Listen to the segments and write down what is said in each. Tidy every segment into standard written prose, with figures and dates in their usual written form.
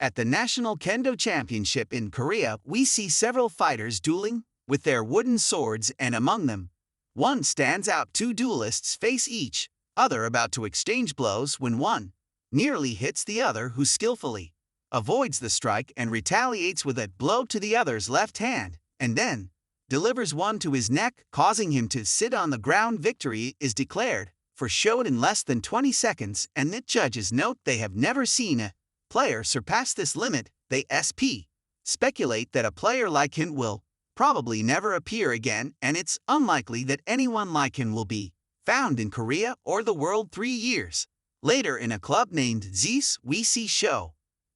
At the National Kendo Championship in Korea, we see several fighters dueling with their wooden swords, and among them, one stands out. Two duelists face each other about to exchange blows when one nearly hits the other, who skillfully avoids the strike and retaliates with a blow to the other's left hand, and then delivers one to his neck, causing him to sit on the ground. Victory is declared for showed in less than 20 seconds, and the judges note they have never seen a player surpass this limit. They speculate that a player like him will probably never appear again, and it's unlikely that anyone like him will be found in Korea or the world. 3 years later, in a club named Zeus, we see Sho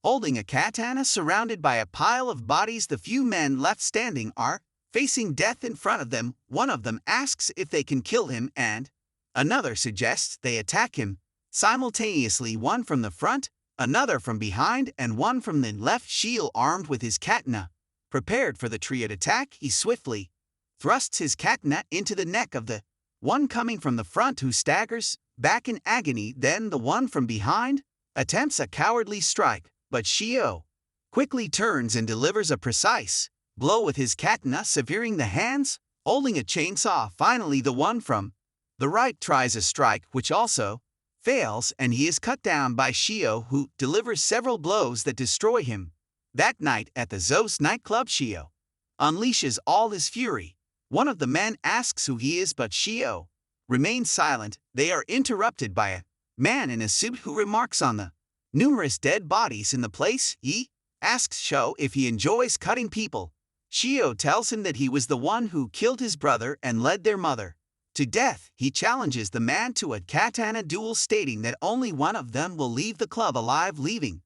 holding a katana surrounded by a pile of bodies. The few men left standing are facing death in front of them. One of them asks if they can kill him, and another suggests they attack him simultaneously, one from the front, another from behind, and one from the left. Shio, armed with his katana, prepared for the triad attack, he swiftly thrusts his katana into the neck of the one coming from the front, who staggers back in agony. Then the one from behind attempts a cowardly strike, but Shio quickly turns and delivers a precise blow with his katana, severing the hands, holding a chainsaw. Finally, the one from the right tries a strike, which also fails, and he is cut down by Shio, who delivers several blows that destroy him. That night at the Zeus nightclub, Shio unleashes all his fury. One of the men asks who he is, but Shio remains silent. They are interrupted by a man in a suit who remarks on the numerous dead bodies in the place. He asks Sho if he enjoys cutting people. Shio tells him that he was the one who killed his brother and led their mother to death. He challenges the man to a katana duel, stating that only one of them will leave the club alive. Leaving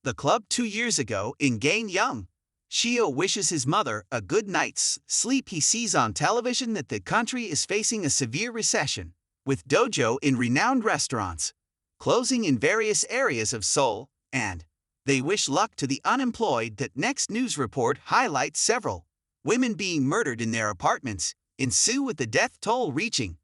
the club 2 years ago in Gangneung, Shio wishes his mother a good night's sleep. He sees on television that the country is facing a severe recession, with dojo in renowned restaurants closing in various areas of Seoul, and they wish luck to the unemployed. That next news report highlights several women being murdered in their apartments ensue, with the death toll reaching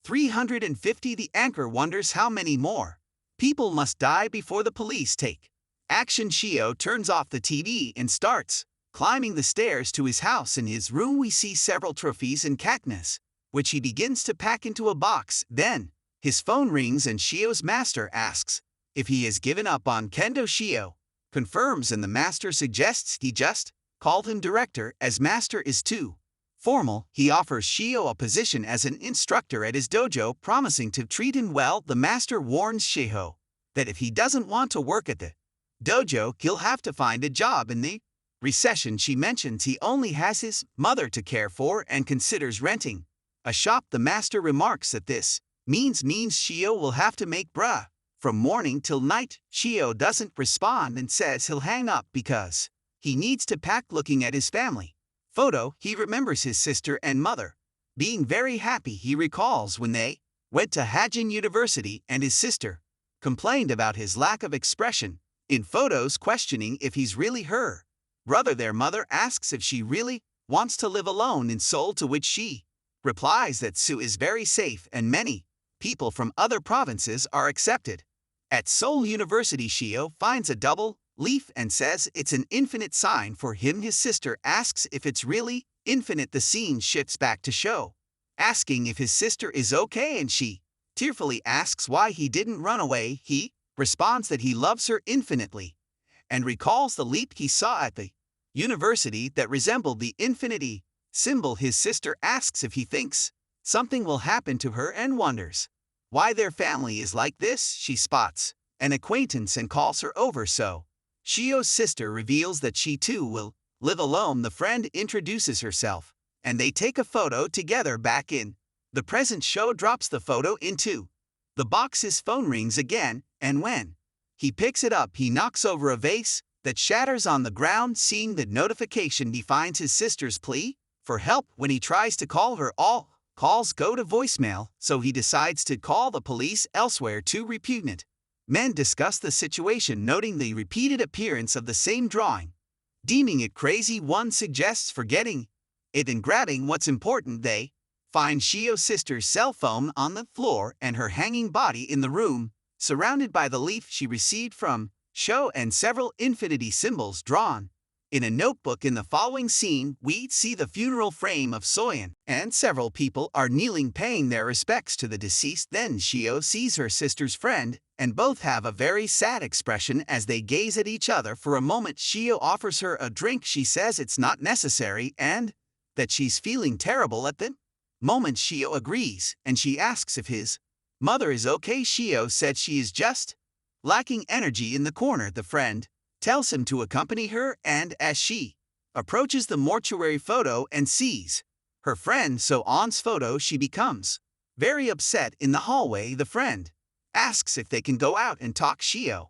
350. The anchor wonders how many more people must die before the police take action. Shio turns off the TV and starts climbing the stairs to his house. In his room, we see several trophies and katanas, which he begins to pack into a box. Then his phone rings and Shio's master asks if he has given up on kendo. Shio confirms, and the master suggests he just called him director, as master is too formal. He offers Shio a position as an instructor at his dojo, promising to treat him well. The master warns Shio that if he doesn't want to work at the dojo, he'll have to find a job in the recession. She mentions he only has his mother to care for and considers renting a shop. The master remarks that this means Shio will have to make bruh from morning till night. Shio doesn't respond and says he'll hang up because he needs to pack. Looking at his family photo, he remembers his sister and mother being very happy. He recalls when they went to Hajin University and his sister complained about his lack of expression in photos, questioning if he's really her brother. Their mother asks if she really wants to live alone in Seoul, to which she replies that Seoul is very safe and many people from other provinces are accepted. At Seoul University, Shio finds a double leaf and says it's an infinite sign for him. His sister asks if it's really infinite. The scene shifts back to Sho asking if his sister is okay, and she tearfully asks why he didn't run away. He responds that he loves her infinitely and recalls the leap he saw at the university that resembled the infinity symbol. His sister asks if he thinks something will happen to her and wonders why their family is like this. She spots an acquaintance and calls her over, so Shio's sister reveals that she too will live alone. The friend introduces herself, and they take a photo together. Back in the present, Sho drops the photo into the box. His phone rings again, and when he picks it up, he knocks over a vase that shatters on the ground. Seeing the notification, he finds his sister's plea for help. When he tries to call her, all calls go to voicemail, so he decides to call the police elsewhere. Two repugnant men discuss the situation, noting the repeated appearance of the same drawing. Deeming it crazy, one suggests forgetting it and grabbing what's important. They find Shio's sister's cell phone on the floor and her hanging body in the room, surrounded by the leaf she received from show and several infinity symbols drawn. In a notebook in the following scene, we see the funeral frame of Soyeon, and several people are kneeling paying their respects to the deceased. Then Shio sees her sister's friend, and both have a very sad expression as they gaze at each other for a moment. Shio offers her a drink. She says it's not necessary and that she's feeling terrible at the moment. Shio agrees, and she asks if his mother is okay. Shio said she is just lacking energy in the corner. The friend tells him to accompany her, and as she approaches the mortuary photo and sees her friend So-on's photo, she becomes very upset. In the hallway, the friend asks if they can go out and talk. Shio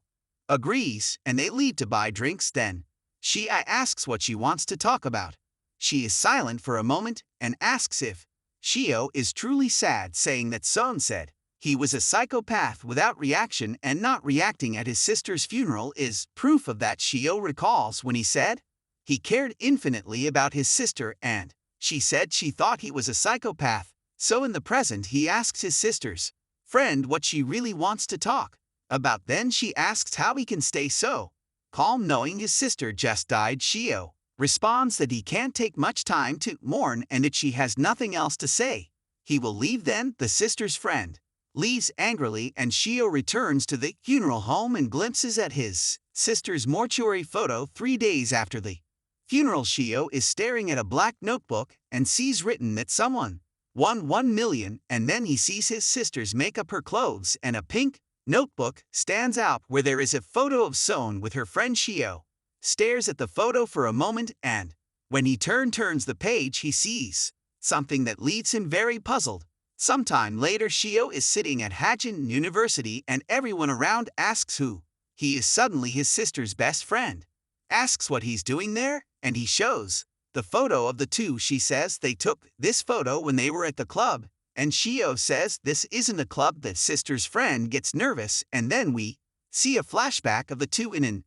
agrees, and they leave to buy drinks. Then Shio asks what she wants to talk about. She is silent for a moment and asks if Shio is truly sad, saying that Son said he was a psychopath without reaction, and not reacting at his sister's funeral is proof of that. Shio recalls when he said he cared infinitely about his sister, and she said she thought he was a psychopath. So in the present, he asks his sister's friend what she really wants to talk about. Then she asks how he can stay so calm knowing his sister just died. Shio responds that he can't take much time to mourn and that she has nothing else to say. He will leave. Then the sister's friend leaves angrily, and Shio returns to the funeral home and glimpses at his sister's mortuary photo. 3 days after the funeral, Shio is staring at a black notebook and sees written that someone won 1 million, and then he sees his sister's makeup, her clothes, and a pink notebook stands out where there is a photo of Son with her friend. Shio stares at the photo for a moment, and when he turns the page, he sees something that leaves him very puzzled. Sometime later, Shio is sitting at Hajin University, and everyone around asks who he is. Suddenly, his sister's best friend asks what he's doing there, and he shows the photo of the two. She says they took this photo when they were at the club, and Shio says this isn't a club. The sister's friend gets nervous, and then we see a flashback of the two in an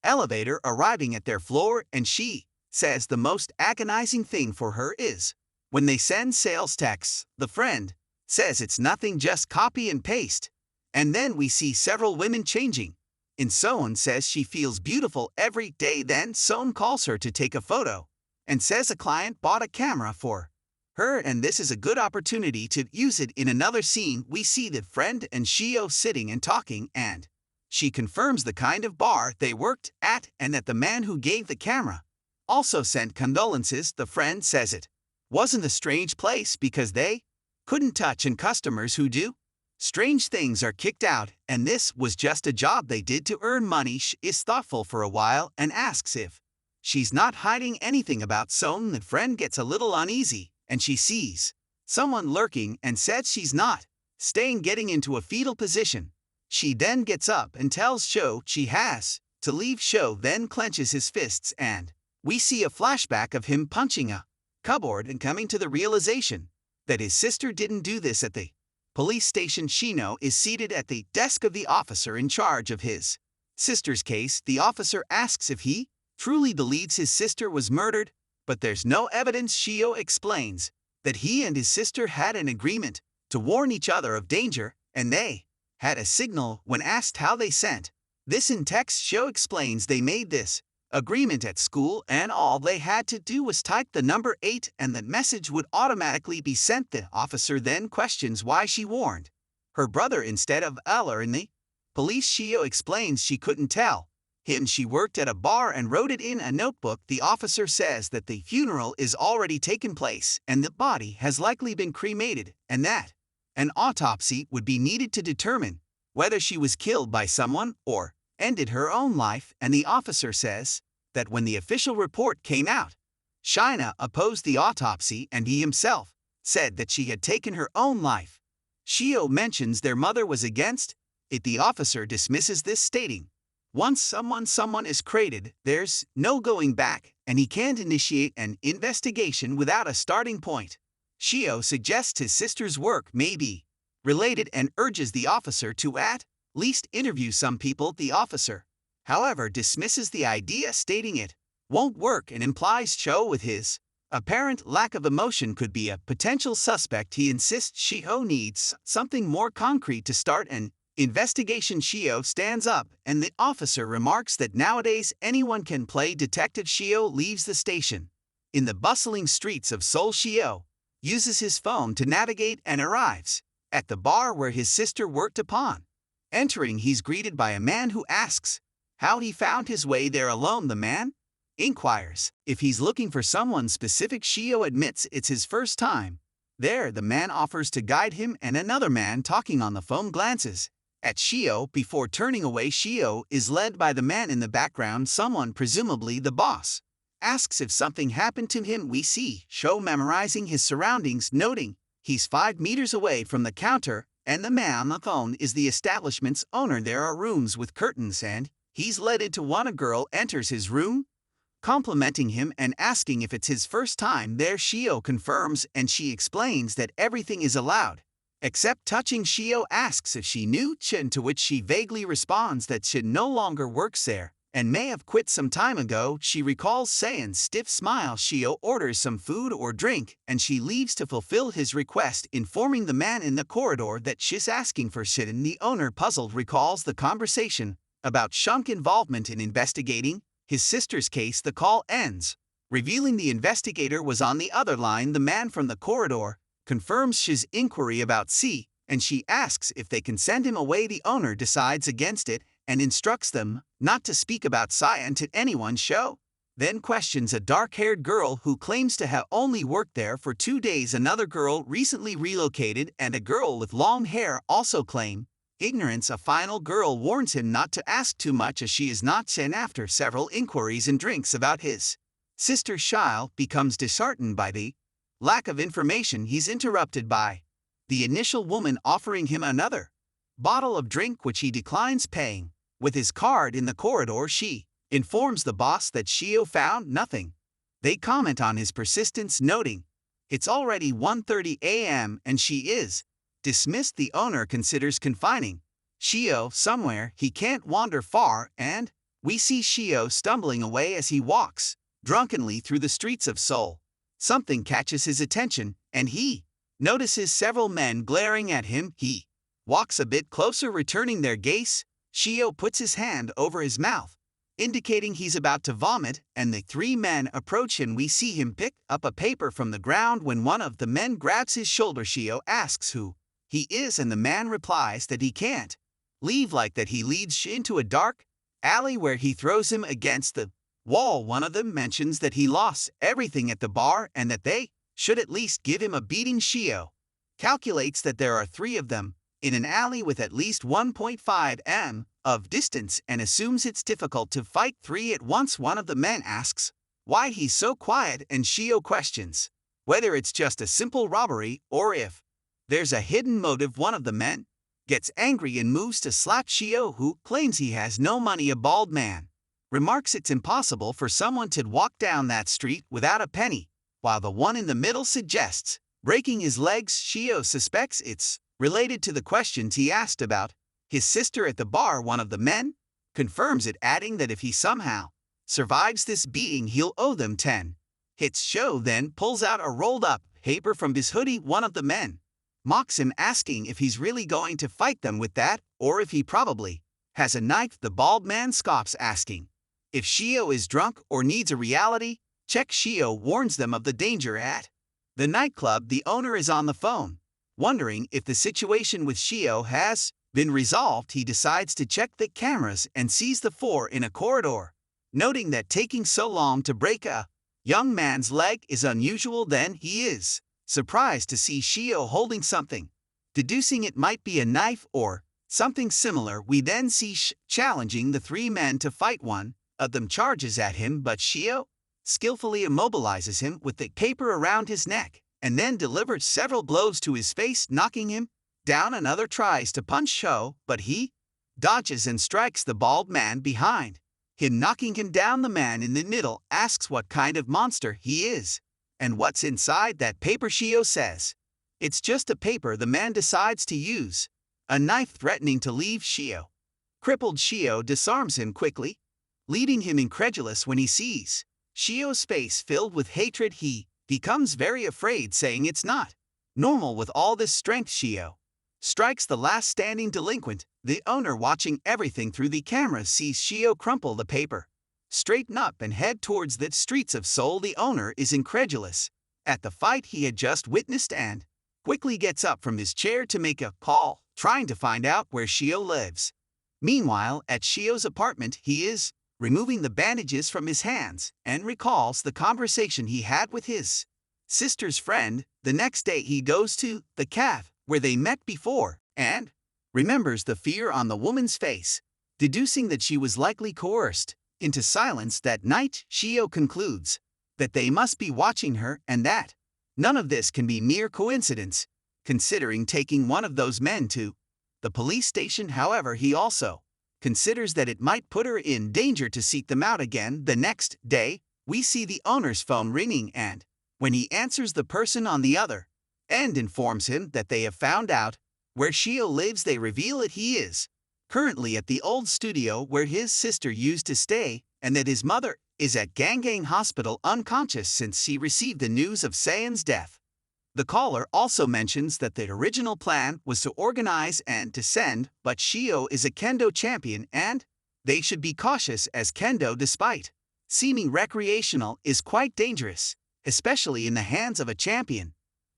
elevator arriving at their floor, and she says the most agonizing thing for her is when they send sales texts. The friend says it's nothing, just copy and paste. And then we see several women changing. And Son says she feels beautiful every day. Then Son calls her to take a photo and says a client bought a camera for her, and this is a good opportunity to use it. In another scene, we see the friend and Shio sitting and talking, and she confirms the kind of bar they worked at and that the man who gave the camera also sent condolences. The friend says it wasn't a strange place because they couldn't touch, and customers who do strange things are kicked out, and this was just a job they did to earn money. She is thoughtful for a while and asks if she's not hiding anything about Son. The friend gets a little uneasy, and she sees someone lurking and says she's not staying, getting into a fetal position. She then gets up and tells Shio she has to leave. Shio then clenches his fists, and we see a flashback of him punching a cupboard and coming to the realization that his sister didn't do this. At the police station, Shino is seated at the desk of the officer in charge of his sister's case. The officer asks if he truly believes his sister was murdered, but there's no evidence. Shio explains that he and his sister had an agreement to warn each other of danger, and they had a signal. When asked how they sent this in text, Shio explains they made this agreement at school, and all they had to do was type the number 8 and the message would automatically be sent. The officer then questions why she warned her brother instead of Eller in the police. Shio explains she couldn't tell him she worked at a bar and wrote it in a notebook. The officer says that the funeral is already taken place and the body has likely been cremated, and that an autopsy would be needed to determine whether she was killed by someone or ended her own life. And the officer says that when the official report came out, Shina opposed the autopsy, and he himself said that she had taken her own life. Shio mentions their mother was against it. The officer dismisses this, stating once someone is created, there's no going back, and he can't initiate an investigation without a starting point. Shio suggests his sister's work may be related and urges the officer to at least interview some people. The officer, however, dismisses the idea, stating it won't work, and implies Cho, with his apparent lack of emotion, could be a potential suspect. He insists Shio needs something more concrete to start an Investigation Shio stands up and the officer remarks that nowadays anyone can play detective. Shio leaves the station. In the bustling streets of Seoul, Shio uses his phone to navigate and arrives at the bar where his sister worked. Upon entering, he's greeted by a man who asks how he found his way there alone. The man inquires if he's looking for someone specific. Shio admits it's his first time there. The man offers to guide him, and another man talking on the phone glances at Shio before turning away. Shio is led by the man in the background. Someone, presumably the boss, asks if something happened to him. We see Shio memorizing his surroundings, noting he's 5 meters away from the counter, and the man on the phone is the establishment's owner. There are rooms with curtains, and he's led into one. A girl enters his room, complimenting him and asking if it's his first time there. Shio confirms, and she explains that everything is allowed except touching. Shio asks if she knew Chin, to which she vaguely responds that Chin no longer works there and may have quit some time ago. She recalls Sayan's stiff smile. Shio orders some food or drink, and she leaves to fulfill his request, informing the man in the corridor that she's asking for Chin. The owner, puzzled, recalls the conversation about Shun's involvement in investigating his sister's case. The call ends, revealing the investigator was on the other line. The man from the corridor confirms Shi's inquiry about C, and she asks if they can send him away. The owner decides against it and instructs them not to speak about Cyan to anyone. Shio then questions a dark-haired girl who claims to have only worked there for 2 days. Another girl recently relocated and a girl with long hair also claim ignorance. A final girl warns him not to ask too much as she is not Chen. After several inquiries and drinks about his sister, Shio becomes disheartened by the lack of information. He's interrupted by the initial woman offering him another bottle of drink, which he declines paying with his card. In the corridor, she informs the boss that Shio found nothing. They comment on his persistence, noting it's already 1:30 a.m. and she is dismissed. The owner considers confining Shio somewhere he can't wander far, and we see Shio stumbling away as he walks drunkenly through the streets of Seoul. Something catches his attention, and he notices several men glaring at him. He walks a bit closer, returning their gaze. Shio puts his hand over his mouth, indicating he's about to vomit, and the 3 men approach him. We see him pick up a paper from the ground when one of the men grabs his shoulder. Shio asks who he is, and the man replies that he can't leave like that. He leads Shi into a dark alley where he throws him against the wall. One of them mentions that he lost everything at the bar and that they should at least give him a beating. Shio calculates that there are 3 of them in an alley with at least 1.5 m of distance and assumes it's difficult to fight 3 at once. One of the men asks why he's so quiet, and Shio questions whether it's just a simple robbery or if there's a hidden motive. One of the men gets angry and moves to slap Shio, who claims he has no money. A bald man remarks it's impossible for someone to walk down that street without a penny, while the one in the middle suggests breaking his legs. Shio suspects it's related to the questions he asked about his sister at the bar. One of the men confirms it, adding that if he somehow survives this beating, he'll owe them 10 hits. Shio then pulls out a rolled-up paper from his hoodie. One of the men mocks him, asking if he's really going to fight them with that, or if he probably has a knife. The bald man scoffs, asking if Shio is drunk or needs a reality check. Shio warns them of the danger at the nightclub. The owner is on the phone, wondering if the situation with Shio has been resolved. He decides to check the cameras and sees the 4 in a corridor, noting that taking so long to break a young man's leg is unusual. Then he is surprised to see Shio holding something, deducing it might be a knife or something similar. We then see challenging the 3 men to fight. One of them charges at him, but Shio skillfully immobilizes him with the paper around his neck and then delivers several blows to his face, knocking him down. Another tries to punch Shio, but he dodges and strikes the bald man behind him, knocking him down. The man in the middle asks what kind of monster he is and what's inside that paper. Shio says it's just a paper. The man decides to use a knife, threatening to leave Shio crippled. Shio disarms him quickly, leaving him incredulous. When he sees Shio's face filled with hatred, he becomes very afraid, saying it's not normal with all this strength. Shio strikes the last standing delinquent The owner watching everything through the camera sees Shio crumple the paper, straighten up and head towards the streets of Seoul. The owner is incredulous at the fight he had just witnessed and quickly gets up from his chair to make a call, trying to find out where Shio lives. Meanwhile, at Shio's apartment, he is removing the bandages from his hands and recalls the conversation he had with his sister's friend. The next day he goes to the cafe where they met before and remembers the fear on the woman's face, deducing that she was likely coerced into silence that night. Shio concludes that they must be watching her and that none of this can be mere coincidence, considering taking one of those men to the police station. However, he also considers that it might put her in danger to seek them out again. The next day, we see the owner's phone ringing, and when he answers, the person on the other end informs him that they have found out where Shio lives. They reveal that he is currently at the old studio where his sister used to stay, and that his mother is at Gangang Hospital unconscious since she received the news of Saeun's death. The caller also mentions that the original plan was to organize and to send, but Shio is a kendo champion and they should be cautious as kendo, despite seeming recreational, is quite dangerous, especially in the hands of a champion.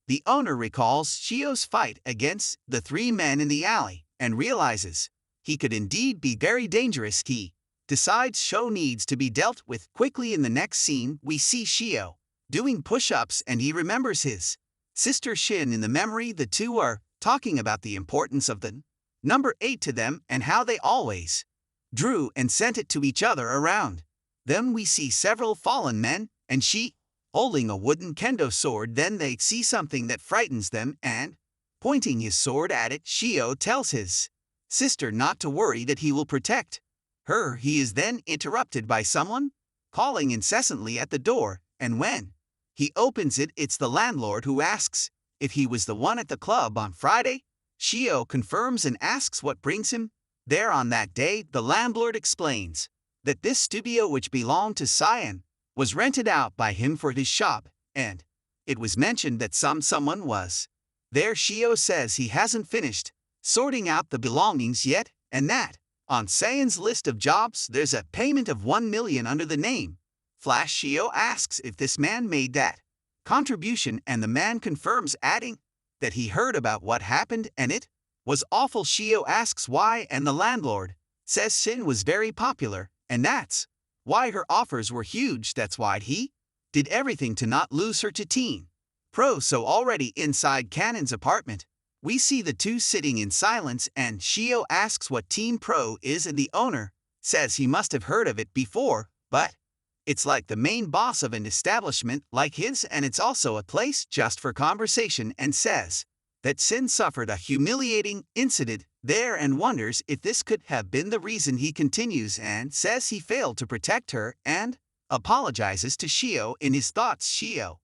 The owner recalls Shio's fight against the three men in the alley and realizes he could indeed be very dangerous. He decides Shio needs to be dealt with quickly. In the next scene, we see Shio doing push-ups and he remembers his sister Shin in the memory. The two are talking about the importance of the number 8 to them and how they always drew and sent it to each other around. Then we see several fallen men and she holding a wooden kendo sword. Then they see something that frightens them and, pointing his sword at it, Shio tells his sister not to worry, that he will protect her. He is then interrupted by someone calling incessantly at the door, and when he opens it, it's the landlord who asks if he was the one at the club on Friday. Shio confirms and asks what brings him there on that day. The landlord explains that this studio, which belonged to Saeun, was rented out by him for his shop, and it was mentioned that someone was there. Shio says he hasn't finished sorting out the belongings yet, and that on Saeun's list of jobs there's a payment of 1 million under the name Flash. Shio asks if this man made that contribution, and the man confirms, adding that he heard about what happened and it was awful. Shio asks why, and the landlord says Sin was very popular, and that's why her offers were huge. That's why he did everything to not lose her to Teen Pro. So already inside Cannon's apartment, we see the two sitting in silence, and Shio asks what Teen Pro is, and the owner says he must have heard of it before, but it's like the main boss of an establishment like his, and it's also a place just for conversation, and says that Sin suffered a humiliating incident there and wonders if this could have been the reason. He continues and says he failed to protect her and apologizes to Shio. In his thoughts, Shio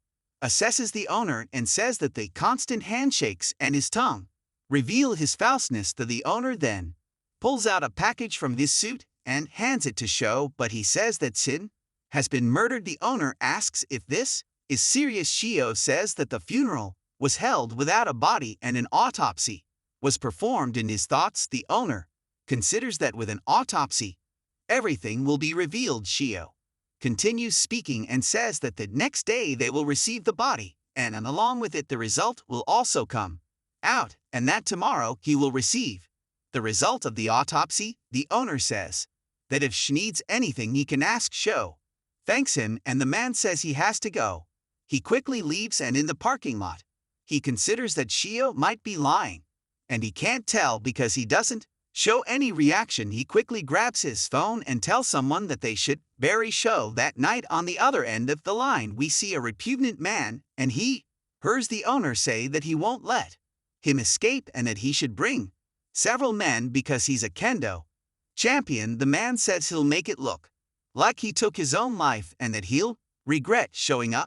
assesses the owner and says that the constant handshakes and his tongue reveal his falseness. The owner then pulls out a package from his suit and hands it to Shio, but he says that Sin has been murdered. The owner asks if this is serious. Shio says that the funeral was held without a body and an autopsy was performed. In his thoughts, the owner considers that with an autopsy, everything will be revealed. Shio continues speaking and says that the next day they will receive the body, and along with it the result will also come out, and that tomorrow he will receive the result of the autopsy. The owner says that if she needs anything he can ask. Shio thanks him, and the man says he has to go. He quickly leaves, and in the parking lot, he considers that Shio might be lying, and he can't tell because he doesn't show any reaction. He quickly grabs his phone and tells someone that they should bury Shio that night. On the other end of the line, we see a repugnant man, and he hears the owner say that he won't let him escape and that he should bring several men because he's a kendo champion. The man says he'll make it look like he took his own life and that he'll regret showing up